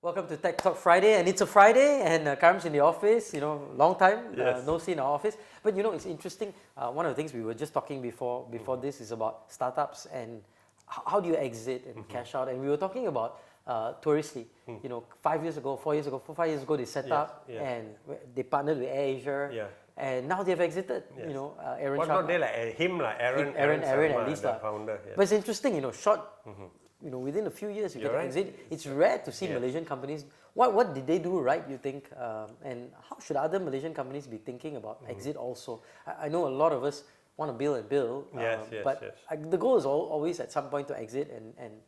Welcome to TechTalk Friday, and it's a Friday, and Karam's in the office. Long time no see in our office. But it's interesting. One of the things we were just talking before this is about startups and how do you exit and cash out. And we were talking about Touristly. 5 years ago, 4 years ago, 5 years ago, they set up and they partnered with AirAsia. Yeah. And now they've exited. Yes. Aaron Well, Sarma. not they, like Aaron Sarma, at least, the founder. Yeah. But it's interesting. Short. Within a few years you You're can right. exit. It's rare to see Malaysian companies. What did they do right, you think? And how should other Malaysian companies be thinking about exit also? I know a lot of us want to build and build, but the goal is always at some point to exit and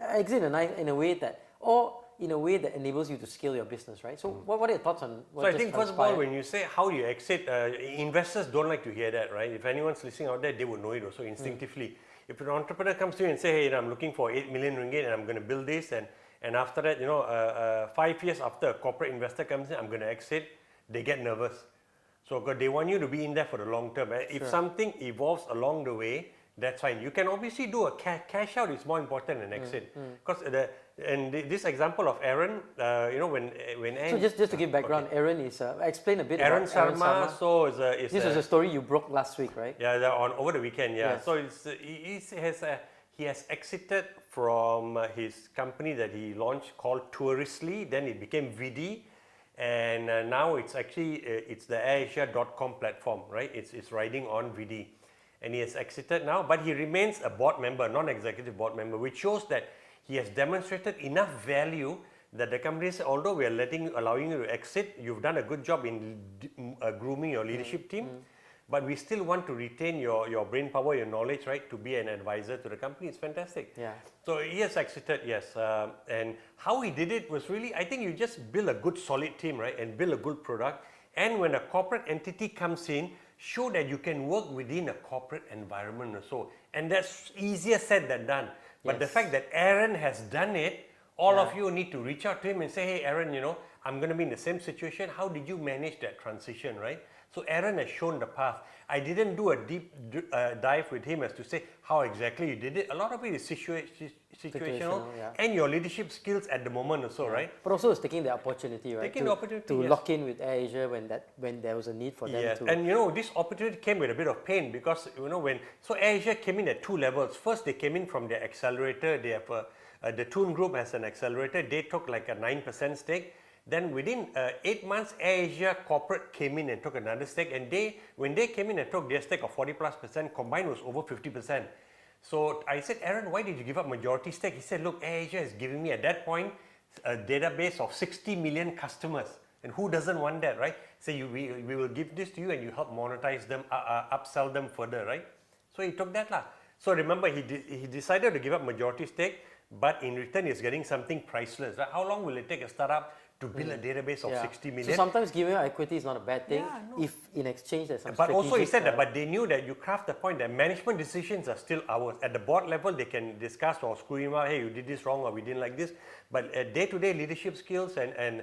exit in a way that enables you to scale your business, right? So what are your thoughts on what So I just think first of all, when you say how you exit, investors don't like to hear that, right? If anyone's listening out there, they would know it also instinctively. If an entrepreneur comes to you and say, hey, I'm looking for 8 million ringgit and I'm going to build this, and after that, 5 years after a corporate investor comes in, I'm going to exit, they get nervous. So they want you to be in there for the long term. If something evolves along the way, that's fine. You can obviously do a cash out is more important than exit. Because this example of Aaron, when so just to give background, Aaron is explain a bit Aaron about Sarma. Aaron Sarma. So this was a story you broke last week, right? Yeah, over the weekend. Yeah. Yes. So he has exited from his company that he launched called Touristly. Then it became VD, and now it's actually it's the AirAsia.com platform, right? It's riding on VD, and he has exited now, but he remains a board member, non-executive board member, which shows that he has demonstrated enough value that the company said, although we are allowing you to exit, you've done a good job in grooming your leadership team, but we still want to retain your brain power, your knowledge, right, to be an advisor to the company. It's fantastic. Yeah. So he has exited, yes. And how he did it was really, I think you just build a good solid team, right, and build a good product. And when a corporate entity comes in, show that you can work within a corporate environment or so. And that's easier said than done. But the fact that Aaron has done it, all of you need to reach out to him and say, hey, Aaron, I'm going to be in the same situation. How did you manage that transition, right? So Aaron has shown the path. I didn't do a deep dive with him as to say how exactly you did it. A lot of it is situational and your leadership skills at the moment also, right? But also it's taking the opportunity, right? Taking the opportunity, to lock in with AirAsia when there was a need for them to. And this opportunity came with a bit of pain because so AirAsia came in at two levels. First, they came in from their accelerator. They have the Toon Group has an accelerator. They took like a 9% stake. Then within 8 months, AirAsia corporate came in and took another stake. And when they came in and took their stake of 40+%, combined was over 50%. So I said, Aaron, why did you give up majority stake? He said, look, AirAsia is giving me at that point a database of 60 million customers. And who doesn't want that, right? So we will give this to you and you help monetize them, upsell them further, right? So he took that lah. So remember, he decided to give up majority stake, but in return he's getting something priceless. Right? How long will it take a startup to build a database of 60 million? So sometimes giving up equity is not a bad thing if in exchange there's some But also he said that, but they knew that you craft the point that management decisions are still ours. At the board level, they can discuss or screw him out, hey, you did this wrong or we didn't like this. But day-to-day leadership skills and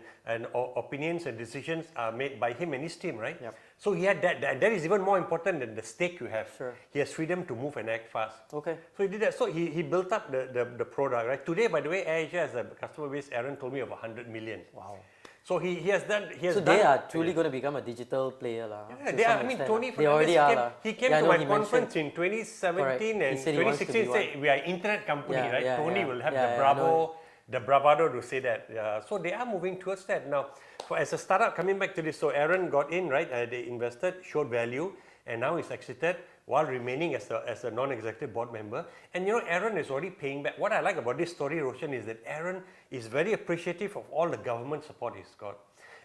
opinions and decisions are made by him and his team, right? Yep. So he had that is even more important than the stake you have. Sure. He has freedom to move and act fast. Okay. So he did that. So he built up the product, right? Today, by the way, AirAsia has a customer base, Aaron told me, of 100 million. Wow. So he has done. So they are truly going to become a digital player, lah. Yeah, they are. I mean, Tony they already are. He came to my conference in 2017 and 2016. Said we are internet company, right? Tony will have the bravado to say that. So they are moving towards that now. As a startup, coming back to this, so Aaron got in, right? They invested, showed value, and now he's exited while remaining as a non-executive board member. And Aaron is already paying back. What I like about this story, Roshan, is that Aaron is very appreciative of all the government support he's got.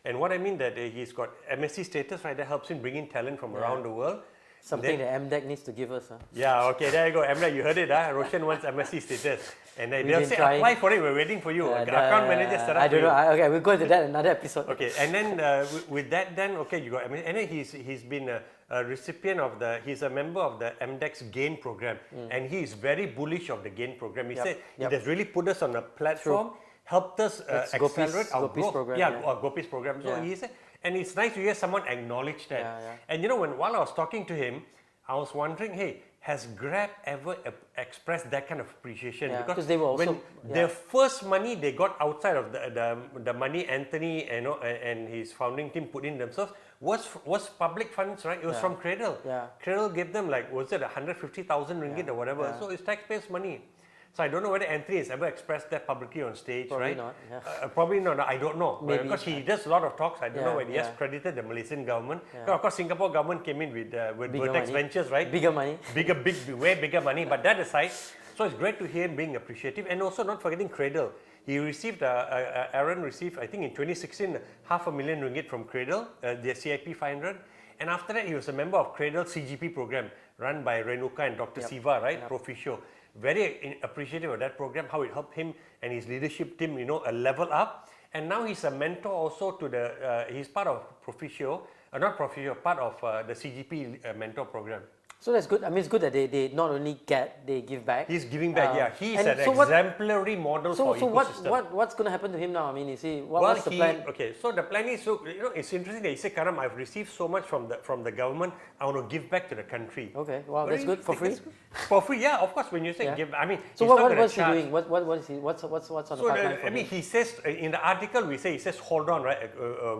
And what I mean that he's got MSc status, right? That helps him bring in talent from around the world. Something that MDEC needs to give us. Huh? Yeah, okay, there you go. MDEC, you heard it, huh? Roshan wants MSc status. And they'll say, apply for it, we're waiting for you. Account manager set up I don't know. Okay, we'll go into that in another episode. Okay, and then with that, then, okay, you got MSc. And then he's been a recipient of he's a member of the MDEC's GAIN program. And he is very bullish of the GAIN program. He said it has really put us on a platform, helped us accelerate our growth. Program, Gopi's program. So he said, and it's nice to hear someone acknowledge that. And while I was talking to him, I was wondering, hey, has Grab ever expressed that kind of appreciation? Yeah, because they were also, when their first money they got outside of the money Anthony and his founding team put in themselves was public funds, right? It was from Cradle. Yeah. Cradle gave them like, was it 150,000 ringgit or whatever? Yeah. So it's taxpayers' money. So I don't know whether Anthony has ever expressed that publicly on stage, Probably right? not. Yeah. Probably not. I don't know. Maybe. Because he does a lot of talks. I don't know whether he has Yeah. credited the Malaysian government. Yeah. Of course, Singapore government came in with Vertex money. Ventures, right? Bigger money. Way bigger money. But that aside, so it's great to hear him being appreciative, and also not forgetting Cradle. He received, Aaron received, I think in 2016, $500,000 ringgit from Cradle, the CIP 500. And after that, he was a member of Cradle CGP program run by Renuka and Dr. Siva, right? Proficio. Very appreciative of that program, how it helped him and his leadership team, level up. And now he's a mentor also to he's part of Proficio, not Proficio, part of the CGP mentor program. So that's good. I mean, it's good that they not only they give back. He's giving back, yeah. He's and an exemplary model for ecosystem. So what's going to happen to him now? I mean, what's the plan? Okay, so the plan is, it's interesting that he said, Karam, I've received so much from the government, I want to give back to the country. Okay, wow, that's good. For free? For free, yeah, of course, when you say give, I mean, so what's he doing? What is he, what's on the pipeline for him? He says, in the article he says, hold on, right,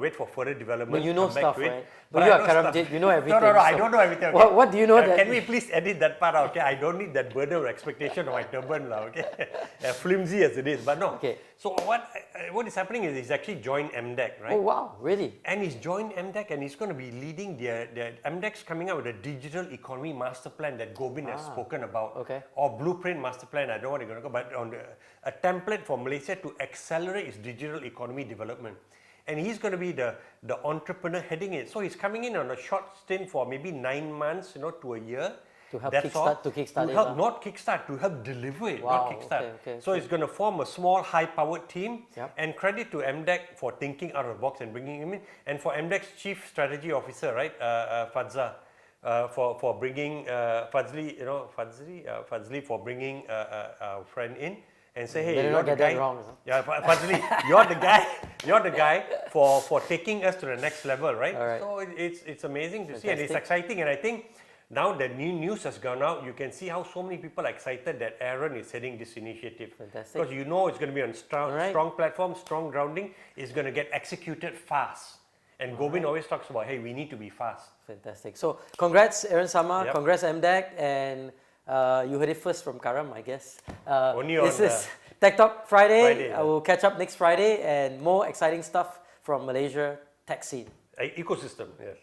wait for further development. But you know stuff, right? But you are Karamjit, you know everything. No, I don't know everything. Okay. What do you know? Can we please edit that part out? Okay, I don't need that burden of expectation of my turban, okay? Flimsy as it is, but no. Okay. So what is happening is he's actually joined MDEC, right? Oh wow, really? And he's joined MDEC and he's going to be leading their MDEC's coming out with a digital economy master plan that Gobind has spoken about. Okay. Or blueprint master plan, I don't know what you're going to go, but on a template for Malaysia to accelerate its digital economy development. And he's going to be the entrepreneur heading it. So he's coming in on a short stint for maybe 9 months, to a year. To help kickstart it. Not kickstart, to help deliver it, wow, not kickstart. Okay, so it's going to form a small, high-powered team. Yep. And credit to MDEC for thinking out of the box and bringing him in, and for MDEC's chief strategy officer, right, Fadzza, for bringing Fadzli, Fadzli for bringing a friend in. And say, hey, you're the guy. Wrong, yeah, Fadzli, you're the guy for taking us to the next level, right? All right. So it's amazing to see, and it's exciting. And I think now that new news has gone out, you can see how so many people are excited that Aaron is heading this initiative. Fantastic. Because it's going to be on strong platform, strong grounding. It's going to get executed fast. And Gobind always talks about, hey, we need to be fast. Fantastic. So congrats, Aaron Sarma. Yep. Congrats, MDEC, and. You heard it first from Karam, I guess. This is TechTalk Friday. I will catch up next Friday and more exciting stuff from Malaysia tech scene. Ecosystem, yes.